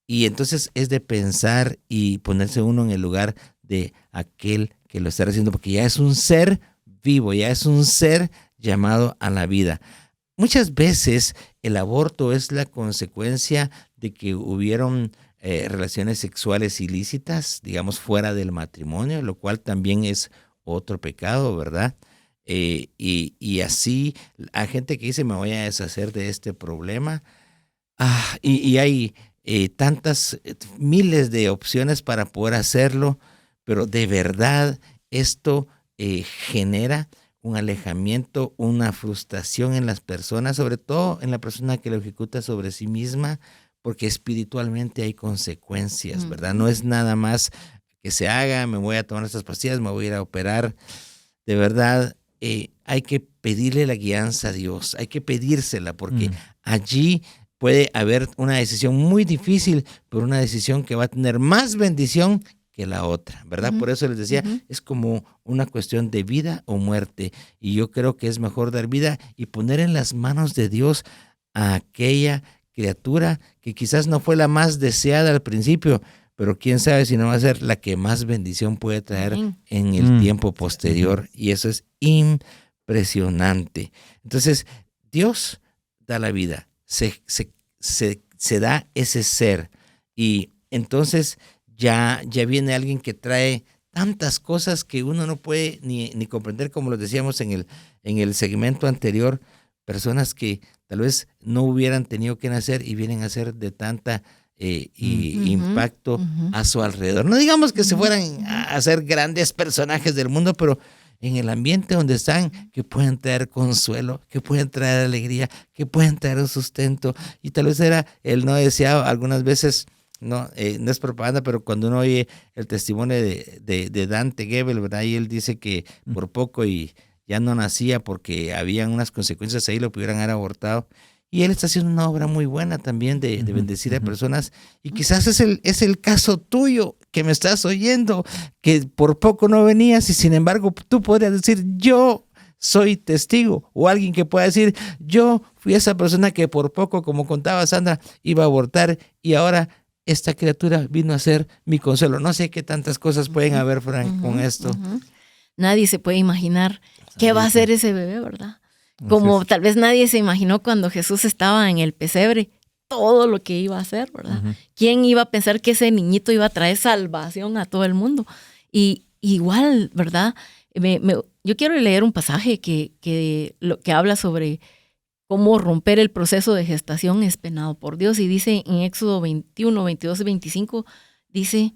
Y entonces es de pensar y ponerse uno en el lugar de aquel que lo está haciendo, porque ya es un ser vivo, ya es un ser llamado a la vida. Muchas veces el aborto es la consecuencia de que hubieron relaciones sexuales ilícitas, digamos, fuera del matrimonio, lo cual también es otro pecado, ¿verdad? Y así hay gente que dice, me voy a deshacer de este problema. Y hay tantas, miles de opciones para poder hacerlo, pero de verdad esto genera un alejamiento, una frustración en las personas, sobre todo en la persona que lo ejecuta sobre sí misma, porque espiritualmente hay consecuencias, ¿verdad? No es nada más que se haga, me voy a tomar estas pastillas, me voy a ir a operar. De verdad, hay que pedirle la guianza a Dios, hay que pedírsela, porque allí puede haber una decisión muy difícil, pero una decisión que va a tener más bendición que la otra, ¿verdad? Por eso les decía, es como una cuestión de vida o muerte, y yo creo que es mejor dar vida y poner en las manos de Dios a aquella criatura que quizás no fue la más deseada al principio, pero quién sabe si no va a ser la que más bendición puede traer en el tiempo posterior, y eso es impresionante. Entonces, Dios da la vida, se da ese ser, y entonces ya viene alguien que trae tantas cosas que uno no puede ni comprender, como lo decíamos en el segmento anterior, personas que tal vez no hubieran tenido que nacer y vienen a ser de tanta impacto a su alrededor. No digamos que se fueran a ser grandes personajes del mundo, pero en el ambiente donde están, que pueden traer consuelo, que pueden traer alegría, que pueden traer un sustento, y tal vez era el no deseado. Algunas veces no es propaganda, pero cuando uno oye el testimonio de Dante Gebel, ¿verdad? Y él dice que por poco y ya no nacía porque habían unas consecuencias ahí, lo pudieran haber abortado. Y él está haciendo una obra muy buena también de bendecir a personas. Y quizás es el caso tuyo, que me estás oyendo, que por poco no venías y sin embargo tú podrías decir, yo soy testigo. O alguien que pueda decir, yo fui esa persona que por poco, como contaba Sandra, iba a abortar y ahora esta criatura vino a ser mi consuelo. No sé qué tantas cosas pueden haber, Frank, con esto. Nadie se puede imaginar qué va a hacer ese bebé, ¿verdad? Como tal vez nadie se imaginó cuando Jesús estaba en el pesebre, todo lo que iba a hacer, ¿verdad? Ujú. ¿Quién iba a pensar que ese niñito iba a traer salvación a todo el mundo? Y igual, ¿verdad? Yo quiero leer un pasaje que habla sobre cómo romper el proceso de gestación es penado por Dios. Y dice en Éxodo 21, 22 y 25, dice,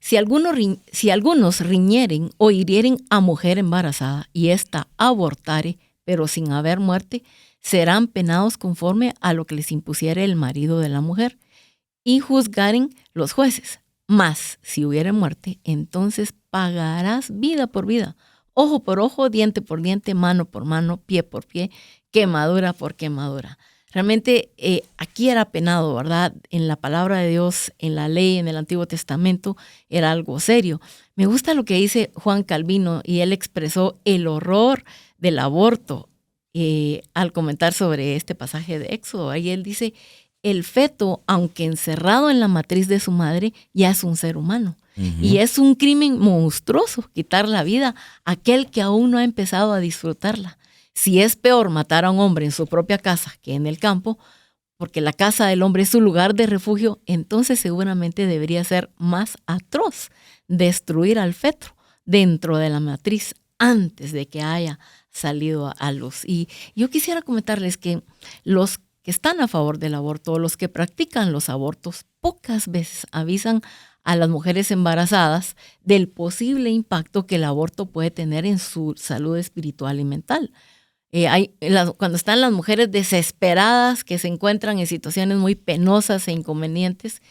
si algunos riñeren o hirieren a mujer embarazada y ésta abortare, pero sin haber muerte, serán penados conforme a lo que les impusiere el marido de la mujer, y juzgaren los jueces. Mas, si hubiere muerte, entonces pagarás vida por vida, ojo por ojo, diente por diente, mano por mano, pie por pie, quemadura por quemadura. Realmente aquí era penado, ¿verdad? En la palabra de Dios, en la ley, en el Antiguo Testamento, era algo serio. Me gusta lo que dice Juan Calvino, y él expresó el horror del aborto al comentar sobre este pasaje de Éxodo. Ahí él dice, el feto, aunque encerrado en la matriz de su madre, ya es un ser humano. Uh-huh. Y es un crimen monstruoso quitar la vida a aquel que aún no ha empezado a disfrutarla. Si es peor matar a un hombre en su propia casa que en el campo, porque la casa del hombre es su lugar de refugio, entonces seguramente debería ser más atroz destruir al feto dentro de la matriz antes de que haya salido a luz. Y yo quisiera comentarles que los que están a favor del aborto, los que practican los abortos, pocas veces avisan a las mujeres embarazadas del posible impacto que el aborto puede tener en su salud espiritual y mental. Cuando están las mujeres desesperadas que se encuentran en situaciones muy penosas e inconvenientes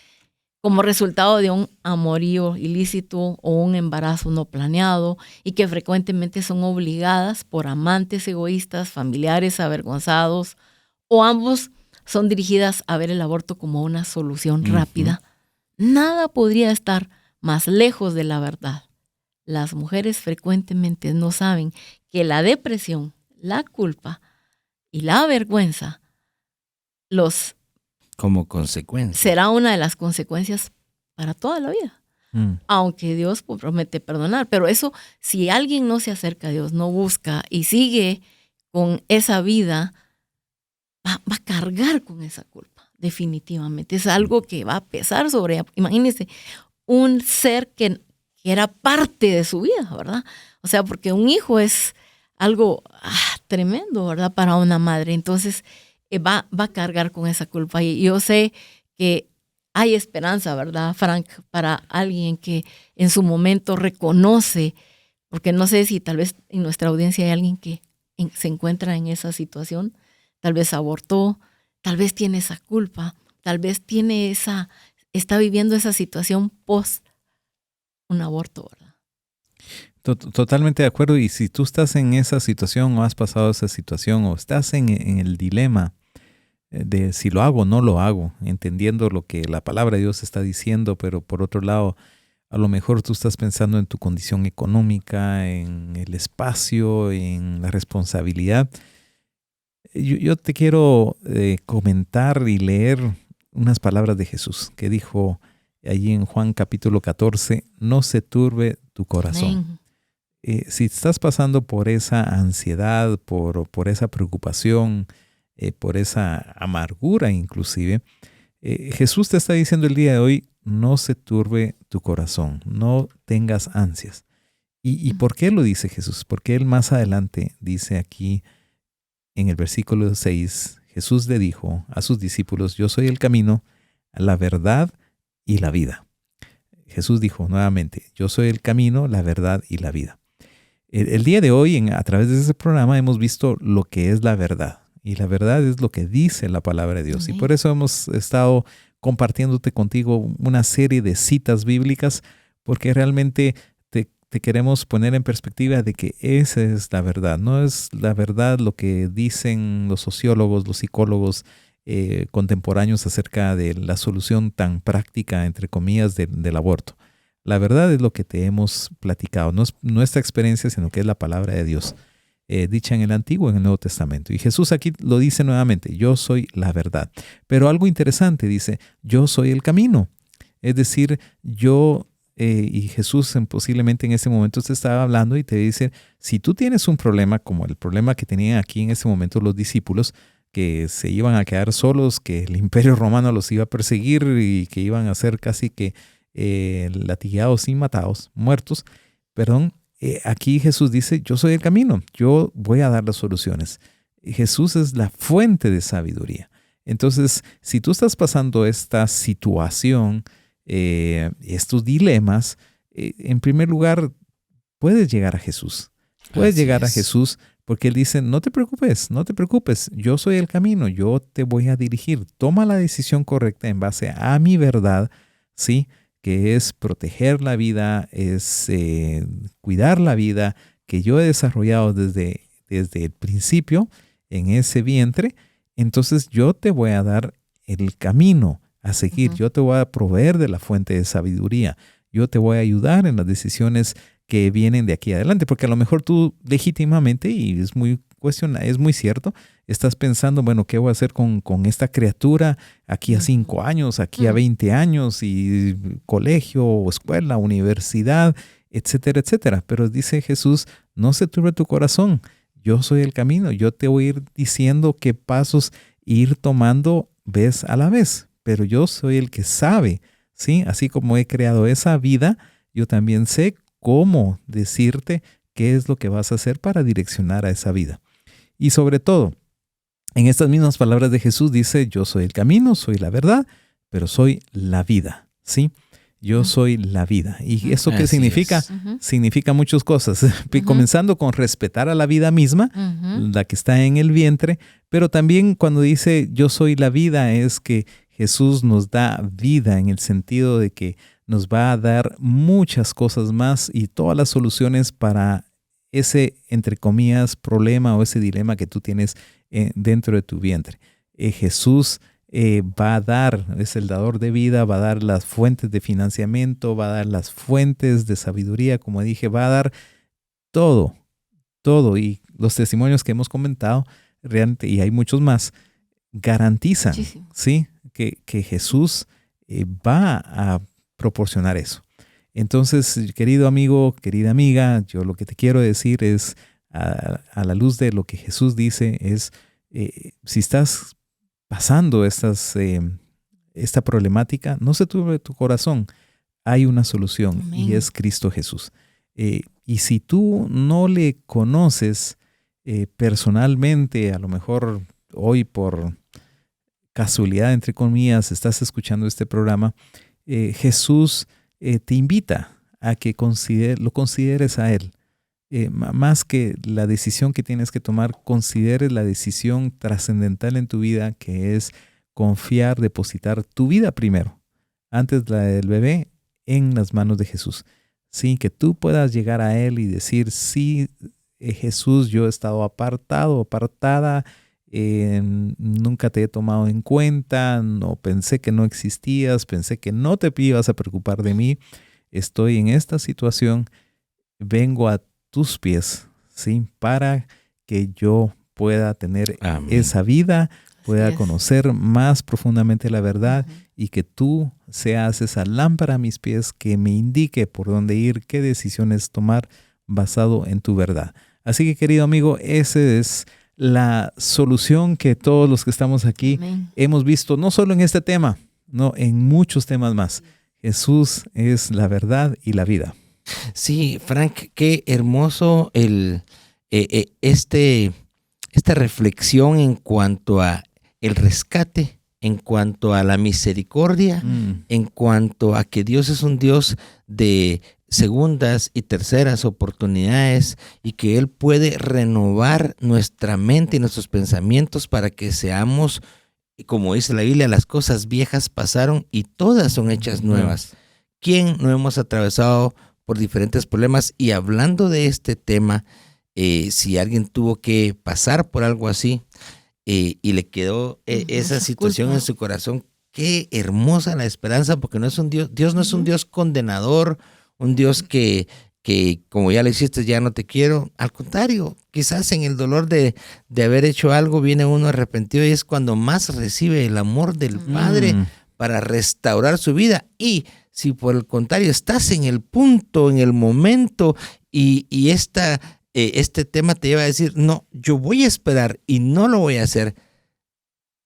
como resultado de un amorío ilícito o un embarazo no planeado, y que frecuentemente son obligadas por amantes egoístas, familiares avergonzados, o ambos son dirigidas a ver el aborto como una solución rápida. Nada podría estar más lejos de la verdad. Las mujeres frecuentemente no saben que la depresión, la culpa y la vergüenza como consecuencia será una de las consecuencias para toda la vida. Aunque Dios promete perdonar, pero eso, si alguien no se acerca a Dios, no busca y sigue con esa vida, va a cargar con esa culpa, definitivamente. Es algo que va a pesar sobre, imagínense, un ser que era parte de su vida, ¿verdad? O sea, porque un hijo es algo tremendo, ¿verdad? Para una madre. Entonces va a cargar con esa culpa. Y yo sé que hay esperanza, ¿verdad, Frank? Para alguien que en su momento reconoce, porque no sé si tal vez en nuestra audiencia hay alguien que se encuentra en esa situación, tal vez abortó, tal vez tiene esa culpa, tal vez está viviendo esa situación post un aborto, ¿verdad? Totalmente de acuerdo. Y si tú estás en esa situación o has pasado esa situación o estás en el dilema de si lo hago o no lo hago, entendiendo lo que la palabra de Dios está diciendo, pero por otro lado, a lo mejor tú estás pensando en tu condición económica, en el espacio, en la responsabilidad. Yo te quiero comentar y leer unas palabras de Jesús que dijo allí en Juan capítulo 14, no se turbe tu corazón. Si estás pasando por esa ansiedad, por esa preocupación, por esa amargura inclusive, Jesús te está diciendo el día de hoy, no se turbe tu corazón, no tengas ansias. ¿Y por qué lo dice Jesús? Porque Él más adelante dice aquí en el versículo 6, Jesús le dijo a sus discípulos, yo soy el camino, la verdad y la vida. Jesús dijo nuevamente, yo soy el camino, la verdad y la vida. El día de hoy, a través de este programa, hemos visto lo que es la verdad. Y la verdad es lo que dice la palabra de Dios. Y por eso hemos estado compartiéndote contigo una serie de citas bíblicas, porque realmente te queremos poner en perspectiva de que esa es la verdad. No es la verdad lo que dicen los sociólogos, los psicólogos contemporáneos acerca de la solución tan práctica, entre comillas, del aborto. La verdad es lo que te hemos platicado. No es nuestra experiencia, sino que es la palabra de Dios, dicha en el Antiguo y en el Nuevo Testamento. Y Jesús aquí lo dice nuevamente, yo soy la verdad. Pero algo interesante, dice, yo soy el camino. Es decir, y Jesús posiblemente en ese momento te estaba hablando y te dice, si tú tienes un problema como el problema que tenían aquí en ese momento los discípulos, que se iban a quedar solos, que el imperio romano los iba a perseguir y que iban a ser casi que latigados y matados, muertos. Aquí Jesús dice, yo soy el camino, yo voy a dar las soluciones. Jesús es la fuente de sabiduría. Entonces, si tú estás pasando esta situación, estos dilemas, en primer lugar, puedes llegar a Jesús. Puedes llegar a Jesús porque Él dice, no te preocupes, yo soy el camino, yo te voy a dirigir. Toma la decisión correcta en base a mi verdad, ¿sí? Que es proteger la vida, es cuidar la vida que yo he desarrollado desde el principio en ese vientre. Entonces yo te voy a dar el camino a seguir. Yo te voy a proveer de la fuente de sabiduría. Yo te voy a ayudar en las decisiones que vienen de aquí adelante, porque a lo mejor tú legítimamente, y es muy cierto, estás pensando, bueno, ¿qué voy a hacer con esta criatura aquí a 5 años, aquí a 20 años, y colegio, escuela, universidad, etcétera, etcétera? Pero dice Jesús, no se turbe tu corazón, yo soy el camino, yo te voy a ir diciendo qué pasos ir tomando vez a la vez, pero yo soy el que sabe, ¿sí? Así como he creado esa vida, yo también sé cómo decirte qué es lo que vas a hacer para direccionar a esa vida. Y sobre todo, en estas mismas palabras de Jesús dice, yo soy el camino, soy la verdad, pero soy la vida, ¿sí? Yo soy la vida. ¿Y eso qué significa? Significa muchas cosas, comenzando con respetar a la vida misma, la que está en el vientre, pero también cuando dice yo soy la vida es que Jesús nos da vida en el sentido de que nos va a dar muchas cosas más y todas las soluciones para ese, entre comillas, problema o ese dilema que tú tienes dentro de tu vientre. Jesús va a dar, es el dador de vida, va a dar las fuentes de financiamiento, va a dar las fuentes de sabiduría, como dije, va a dar todo. Y los testimonios que hemos comentado, realmente, y hay muchos más, garantizan, ¿sí? que Jesús va a proporcionar eso. Entonces, querido amigo, querida amiga, yo lo que te quiero decir es, a la luz de lo que Jesús dice, es si estás pasando esta problemática, no se turbe tu corazón. Hay una solución. Amén. Y es Cristo Jesús. Y si tú no le conoces personalmente, a lo mejor hoy por casualidad, entre comillas, estás escuchando este programa, Jesús te invita a que lo consideres a Él. Más que la decisión que tienes que tomar, consideres la decisión trascendental en tu vida, que es confiar, depositar tu vida primero, antes la del bebé, en las manos de Jesús. Sí, que tú puedas llegar a Él y decir, sí, Jesús, yo he estado apartada, nunca te he tomado en cuenta, no pensé que no existías, pensé que no te ibas a preocupar de mí, estoy en esta situación, vengo a tus pies, ¿sí? Para que yo pueda tener esa vida, pueda conocer más profundamente la verdad y que tú seas esa lámpara a mis pies que me indique por dónde ir, qué decisiones tomar basado en tu verdad. Así que, querido amigo, esa es la solución que todos los que estamos aquí hemos visto, no solo en este tema, no, en muchos temas más. Jesús es la verdad y la vida. Sí, Frank, qué hermoso esta reflexión en cuanto a el rescate, en cuanto a la misericordia, en cuanto a que Dios es un Dios de segundas y terceras oportunidades y que Él puede renovar nuestra mente y nuestros pensamientos para que seamos, como dice la Biblia, las cosas viejas pasaron y todas son hechas nuevas. ¿Quién no hemos atravesado por diferentes problemas? Y hablando de este tema, si alguien tuvo que pasar por algo así y le quedó esa situación en su corazón, qué hermosa la esperanza, porque no es un Dios no es un Dios condenador, un Dios que como ya lo hiciste ya no te quiero. Al contrario, quizás en el dolor de haber hecho algo viene uno arrepentido y es cuando más recibe el amor del Padre para restaurar su vida. Y si por el contrario estás en el punto, en el momento y este tema te lleva a decir, no, yo voy a esperar y no lo voy a hacer,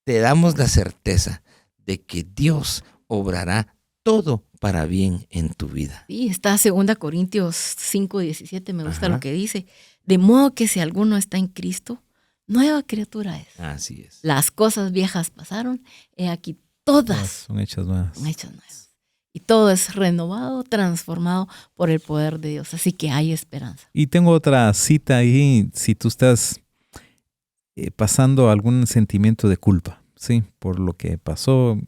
te damos la certeza de que Dios obrará todo para bien en tu vida. Sí, está 2 Corintios 5:17, me gusta Ajá. lo que dice. De modo que si alguno está en Cristo, nueva criatura es. Así es. Las cosas viejas pasaron, he aquí todas Son hechas nuevas. son hechas nuevas. Y todo es renovado, transformado por el poder de Dios. Así que hay esperanza. Y tengo otra cita ahí, si tú estás pasando algún sentimiento de culpa, ¿sí? Por lo que pasó.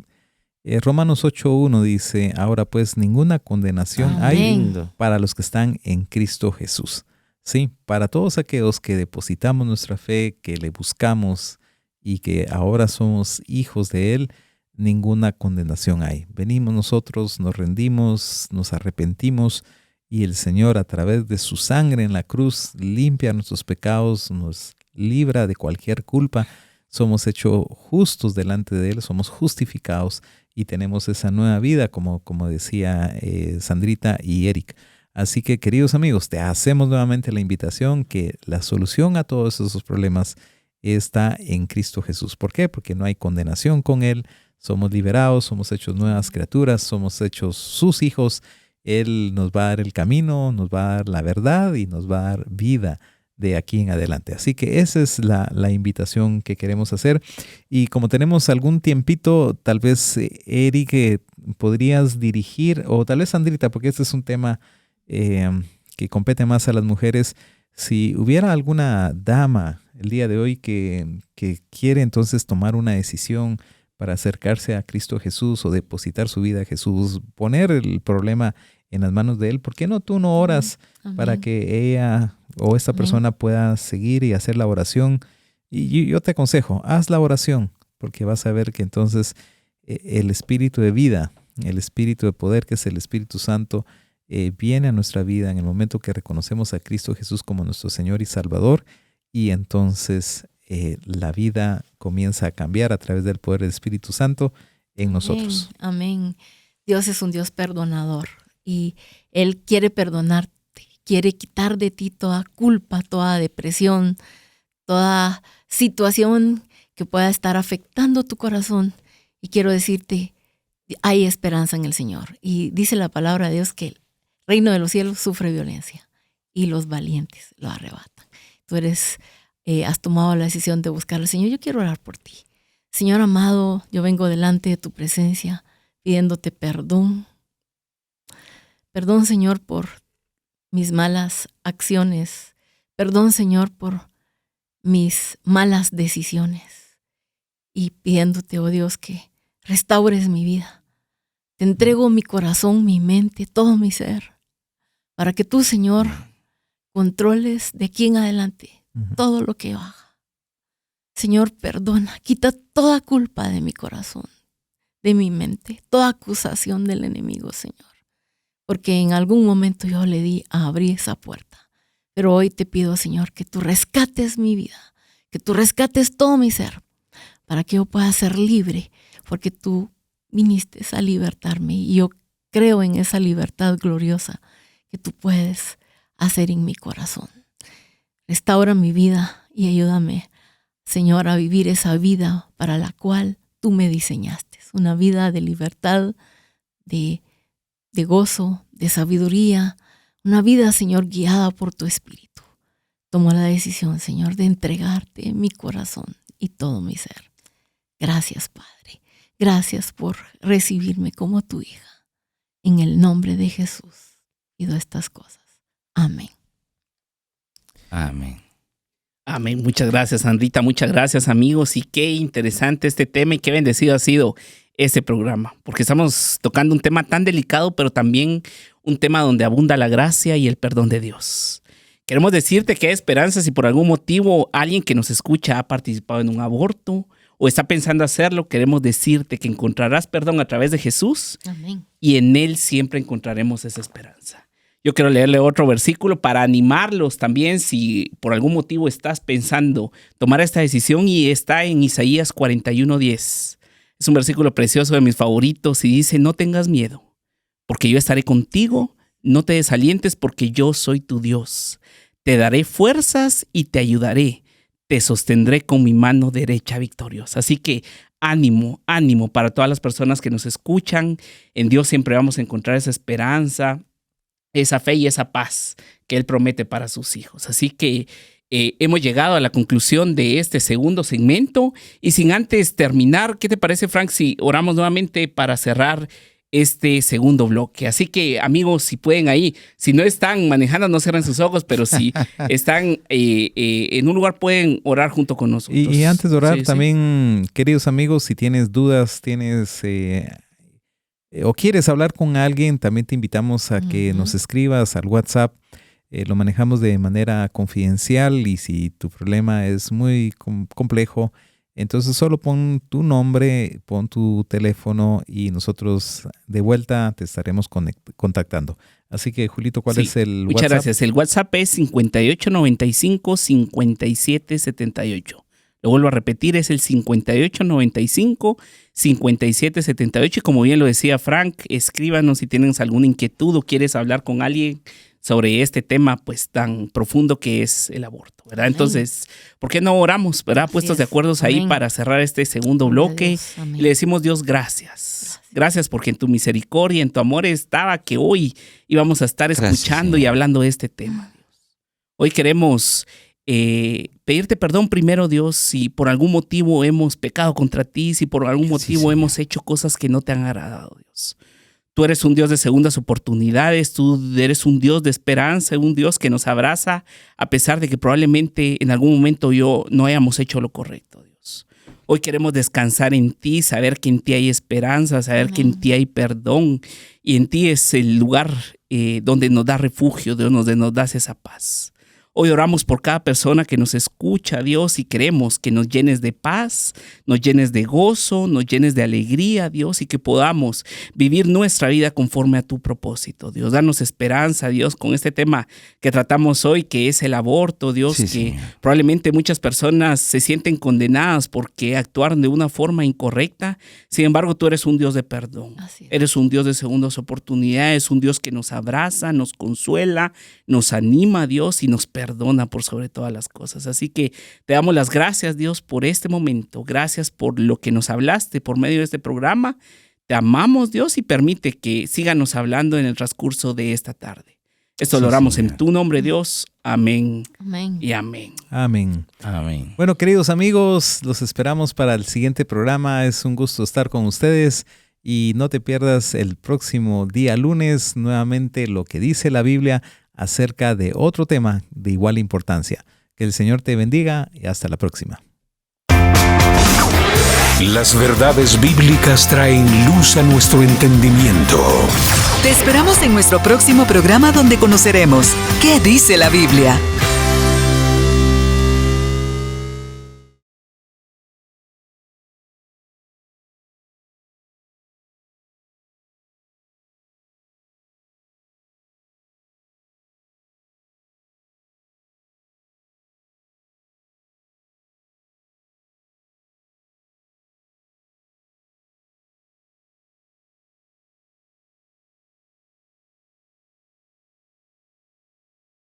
Romanos 8:1 dice, ahora pues ninguna condenación Amén. hay Lindo. para los que están en Cristo Jesús. Sí, para todos aquellos que depositamos nuestra fe, que le buscamos y que ahora somos hijos de Él, ninguna condenación hay. Venimos nosotros, nos rendimos, nos arrepentimos y el Señor a través de su sangre en la cruz limpia nuestros pecados, nos libra de cualquier culpa. Somos hechos justos delante de Él, somos justificados y tenemos esa nueva vida, como decía Sandrita y Eric. Así que, queridos amigos, te hacemos nuevamente la invitación que la solución a todos esos problemas está en Cristo Jesús. ¿Por qué? Porque no hay condenación con Él, somos liberados, somos hechos nuevas criaturas, somos hechos sus hijos. Él nos va a dar el camino, nos va a dar la verdad y nos va a dar vida de aquí en adelante. Así que esa es la invitación que queremos hacer. Y como tenemos algún tiempito, tal vez, Eric, podrías dirigir, o tal vez Sandrita, porque este es un tema que compete más a las mujeres. Si hubiera alguna dama el día de hoy que quiere entonces tomar una decisión para acercarse a Cristo Jesús o depositar su vida a Jesús, poner el problema en las manos de Él, ¿por qué no tú no oras Amén. para que ella o esta persona pueda seguir y hacer la oración? Y yo te aconsejo, haz la oración, porque vas a ver que entonces el espíritu de vida, el espíritu de poder, que es el Espíritu Santo, viene a nuestra vida en el momento que reconocemos a Cristo Jesús como nuestro Señor y Salvador, y entonces la vida comienza a cambiar a través del poder del Espíritu Santo en nosotros. Amén. Dios es un Dios perdonador y Él quiere perdonarte, quiere quitar de ti toda culpa, toda depresión, toda situación que pueda estar afectando tu corazón. Y quiero decirte, hay esperanza en el Señor. Y dice la palabra de Dios que el reino de los cielos sufre violencia y los valientes lo arrebatan. Tú has tomado la decisión de buscar al Señor. Yo quiero orar por ti. Señor amado, yo vengo delante de tu presencia pidiéndote perdón. Perdón, Señor, por mis malas acciones. Perdón, Señor, por mis malas decisiones. Y pidiéndote, oh Dios, que restaures mi vida. Te entrego mi corazón, mi mente, todo mi ser, para que tú, Señor, controles de aquí en adelante todo lo que yo haga. Señor, perdona, quita toda culpa de mi corazón, de mi mente, toda acusación del enemigo, Señor. Porque en algún momento yo le abrí esa puerta. Pero hoy te pido, Señor, que tú rescates mi vida, que tú rescates todo mi ser, para que yo pueda ser libre, porque tú viniste a libertarme y yo creo en esa libertad gloriosa que tú puedes hacer en mi corazón. Restaura mi vida y ayúdame, Señor, a vivir esa vida para la cual tú me diseñaste. Una vida de libertad, de gozo, de sabiduría. Una vida, Señor, guiada por tu Espíritu. Tomo la decisión, Señor, de entregarte mi corazón y todo mi ser. Gracias, Padre. Gracias por recibirme como tu hija. En el nombre de Jesús pido estas cosas. Amén. Amén. Amén. Muchas gracias, Sandrita. Muchas gracias, amigos. Y qué interesante este tema y qué bendecido ha sido este programa, porque estamos tocando un tema tan delicado, pero también un tema donde abunda la gracia y el perdón de Dios. Queremos decirte que hay esperanza si por algún motivo alguien que nos escucha ha participado en un aborto o está pensando hacerlo. Queremos decirte que encontrarás perdón a través de Jesús. Amén. Y en Él siempre encontraremos esa esperanza. Yo quiero leerle otro versículo para animarlos también si por algún motivo estás pensando tomar esta decisión, y está en Isaías 41:10. Es un versículo precioso, de mis favoritos, y dice: no tengas miedo, porque yo estaré contigo, no te desalientes, porque yo soy tu Dios. Te daré fuerzas y te ayudaré, te sostendré con mi mano derecha victoriosa. Así que ánimo, ánimo para todas las personas que nos escuchan. En Dios siempre vamos a encontrar esa esperanza, esa fe y esa paz que Él promete para sus hijos. Así que hemos llegado a la conclusión de este segundo segmento. Y sin antes terminar, ¿qué te parece, Frank, si oramos nuevamente para cerrar este segundo bloque? Así que, amigos, si pueden ahí, si no están manejando, no cierren sus ojos, pero si están en un lugar, pueden orar junto con nosotros. Y antes de orar, también, queridos amigos, si tienes dudas, o quieres hablar con alguien, también te invitamos a que nos escribas al WhatsApp. Lo manejamos de manera confidencial, y si tu problema es muy complejo, entonces solo pon tu nombre, pon tu teléfono y nosotros de vuelta te estaremos contactando. Así que, Julito, ¿cuál es el WhatsApp? Muchas gracias. El WhatsApp es 5895-5778. Lo vuelvo a repetir, es el 5895-5778. Y como bien lo decía Frank, escríbanos si tienes alguna inquietud o quieres hablar con alguien sobre este tema pues tan profundo que es el aborto, ¿verdad? Amén. Entonces, ¿por qué no oramos, verdad? Puestos de acuerdo ahí para cerrar este segundo bloque. Y le decimos, Dios, gracias. Gracias porque en tu misericordia, en tu amor estaba que hoy íbamos a estar escuchando y hablando de este tema, Dios. Hoy queremos pedirte perdón primero, Dios, si por algún motivo hemos pecado contra ti, si por algún motivo hemos hecho cosas que no te han agradado, Dios. Tú eres un Dios de segundas oportunidades, tú eres un Dios de esperanza, un Dios que nos abraza a pesar de que probablemente en algún momento no hayamos hecho lo correcto, Dios. Hoy queremos descansar en ti, saber que en ti hay esperanza, saber que en ti hay perdón y en ti es el lugar donde nos da refugio, donde nos das esa paz. Hoy oramos por cada persona que nos escucha, Dios, y queremos que nos llenes de paz, nos llenes de gozo, nos llenes de alegría, Dios, y que podamos vivir nuestra vida conforme a tu propósito, Dios. Danos esperanza, Dios, con este tema que tratamos hoy, que es el aborto, Dios, que probablemente muchas personas se sienten condenadas porque actuaron de una forma incorrecta. Sin embargo, tú eres un Dios de perdón. Eres un Dios de segundas oportunidades, un Dios que nos abraza, nos consuela, nos anima, Dios, y nos perdona por sobre todas las cosas. Así que te damos las gracias, Dios, por este momento. Gracias por lo que nos hablaste por medio de este programa. Te amamos, Dios, y permite que síganos hablando en el transcurso de esta tarde. Esto lo oramos en tu nombre, Dios. Amén. Amén. Y amén. Amén. Amén. Bueno, queridos amigos, los esperamos para el siguiente programa. Es un gusto estar con ustedes. Y no te pierdas el próximo día lunes nuevamente lo que dice la Biblia acerca de otro tema de igual importancia. Que el Señor te bendiga y hasta la próxima. Las verdades bíblicas traen luz a nuestro entendimiento. Te esperamos en nuestro próximo programa donde conoceremos ¿Qué dice la Biblia?